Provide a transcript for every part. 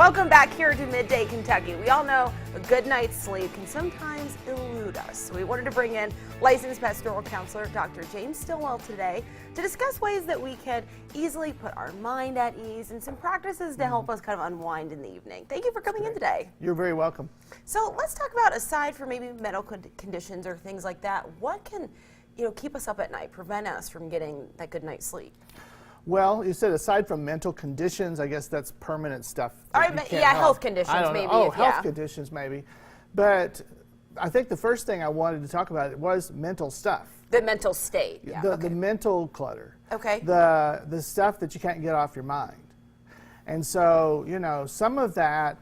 Welcome back here to Midday Kentucky. We all know a good night's sleep can sometimes elude us. So we wanted to bring in licensed pastoral counselor Dr. James Stillwell today to discuss ways that we can easily put our mind at ease and some practices to help us kind of unwind in the evening. Thank you for coming in today. You're very welcome. So let's talk about, aside from maybe medical conditions or things like that, what can keep us up at night, prevent us from getting that good night's sleep? Well, you said aside from mental conditions, I guess that's permanent stuff. All right, health conditions maybe. Health conditions maybe. But I think the first thing I wanted to talk about was mental stuff. The mental state. The mental clutter. Okay. The stuff that you can't get off your mind. And so, some of that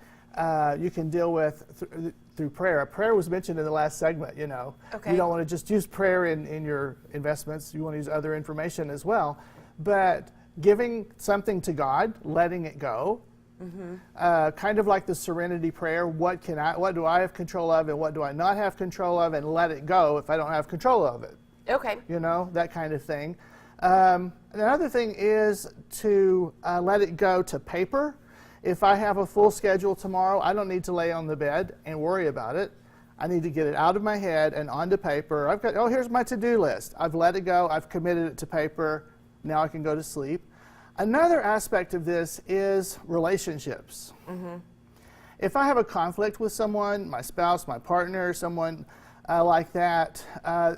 you can deal with through prayer. Prayer was mentioned in the last segment, Okay. You don't want to just use prayer in your investments. You want to use other information as well. But giving something to God, letting it go, kind of like the serenity prayer, what do I have control of and what do I not have control of, and let it go if I don't have control of it. Okay. That kind of thing. Another thing is to let it go to paper. If I have a full schedule tomorrow, I don't need to lay on the bed and worry about it. I need to get it out of my head and onto paper. I've got, here's my to-do list. I've let it go. I've committed it to paper. Now I can go to sleep. Another aspect of this is relationships. If I have a conflict with someone, my spouse, my partner, someone like that,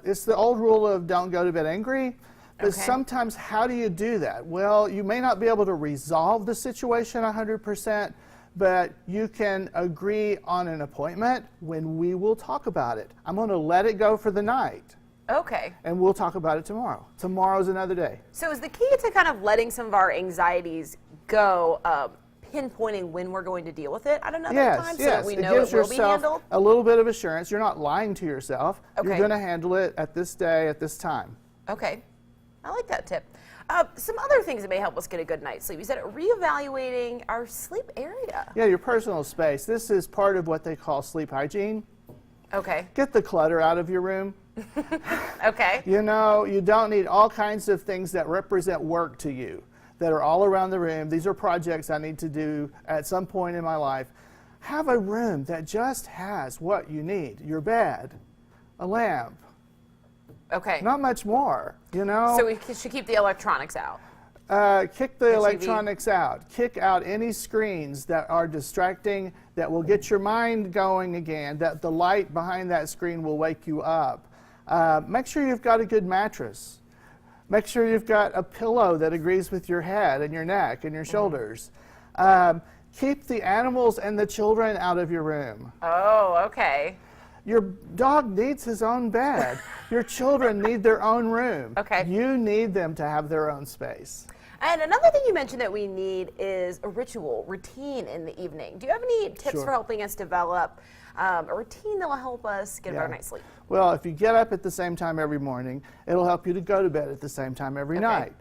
it's the old rule of don't go to bed angry. But sometimes, how do you do that? Well, you may not be able to resolve the situation 100%, but you can agree on an appointment when we will talk about it. I'm going to let it go for the night. Okay. And we'll talk about it tomorrow. Tomorrow's another day. So is the key to kind of letting some of our anxieties go, pinpointing when we're going to deal with it at another time so that we know it will be handled? A little bit of assurance. You're not lying to yourself. Okay. You're going to handle it at this day, at this time. Okay. I like that tip. Some other things that may help us get a good night's sleep. You said reevaluating our sleep area. Yeah, your personal space. This is part of what they call sleep hygiene. Okay. Get the clutter out of your room. Okay. You don't need all kinds of things that represent work to you that are all around the room. These are projects I need to do at some point in my life. Have a room that just has what you need. Your bed, a lamp. Okay. Not much more, So we should keep the electronics out. Kick the electronics out. Kick out any screens that are distracting, that will get your mind going again, that the light behind that screen will wake you up. Make sure you've got a good mattress. Make sure you've got a pillow that agrees with your head and your neck and your shoulders. Keep the animals and the children out of your room. Oh, okay. Your dog needs his own bed. Your children need their own room. Okay. You need them to have their own space. And another thing you mentioned that we need is a routine in the evening. Do you have any tips for helping us develop a routine that will help us get a better night's sleep? Well, if you get up at the same time every morning, it'll help you to go to bed at the same time every night.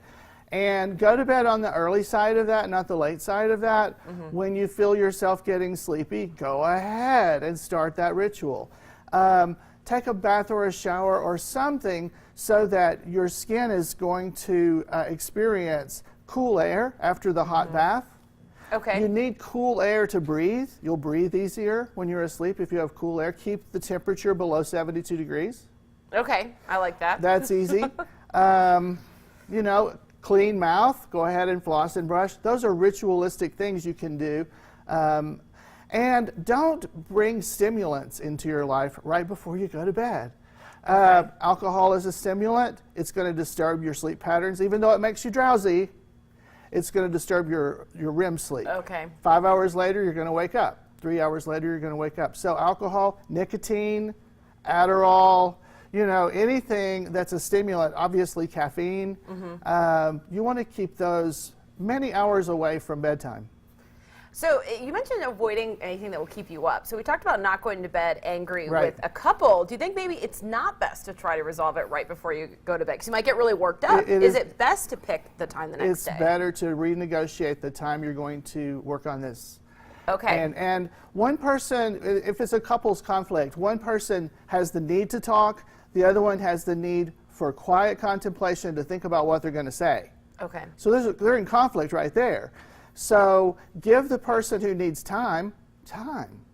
And go to bed on the early side of that, not the late side of that. When you feel yourself getting sleepy, go ahead and start that ritual. Take a bath or a shower or something so that your skin is going to experience cool air after the hot bath. Okay. You need cool air to breathe. You'll breathe easier when you're asleep if you have cool air. Keep the temperature below 72 degrees. Okay, I like that. That's easy. Clean mouth. Go ahead and floss and brush. Those are ritualistic things you can do. And don't bring stimulants into your life right before you go to bed. Alcohol is a stimulant. It's going to disturb your sleep patterns. Even though it makes you drowsy, it's going to disturb your REM sleep. Okay. 5 hours later, you're going to wake up. 3 hours later, you're going to wake up. So alcohol, nicotine, Adderall, anything that's a stimulant, obviously caffeine, you want to keep those many hours away from bedtime. So you mentioned avoiding anything that will keep you up. So we talked about not going to bed angry with a couple. Do you think maybe it's not best to try to resolve it right before you go to bed? Because you might get really worked up. Is it best to pick the time the next day? It's better to renegotiate the time you're going to work on this. Okay. And one person, if it's a couple's conflict, one person has the need to talk, the other one has the need for quiet contemplation to think about what they're going to say. Okay. So they're in conflict right there. So give the person who needs time.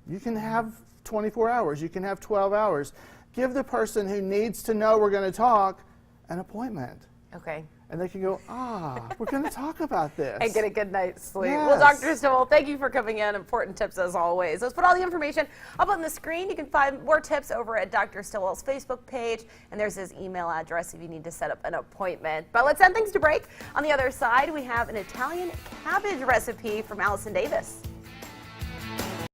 You can have 24 hours. You can have 12 hours. Give the person who needs to know we're going to talk an appointment. Okay. And they can go, we're going to talk about this. And get a good night's sleep. Yes. Well, Dr. Stillwell, thank you for coming in. Important tips as always. Let's put all the information up on the screen. You can find more tips over at Dr. Stillwell's Facebook page, and there's his email address if you need to set up an appointment. But let's send things to break. On the other side, we have an Italian cabbage recipe from Allison Davis.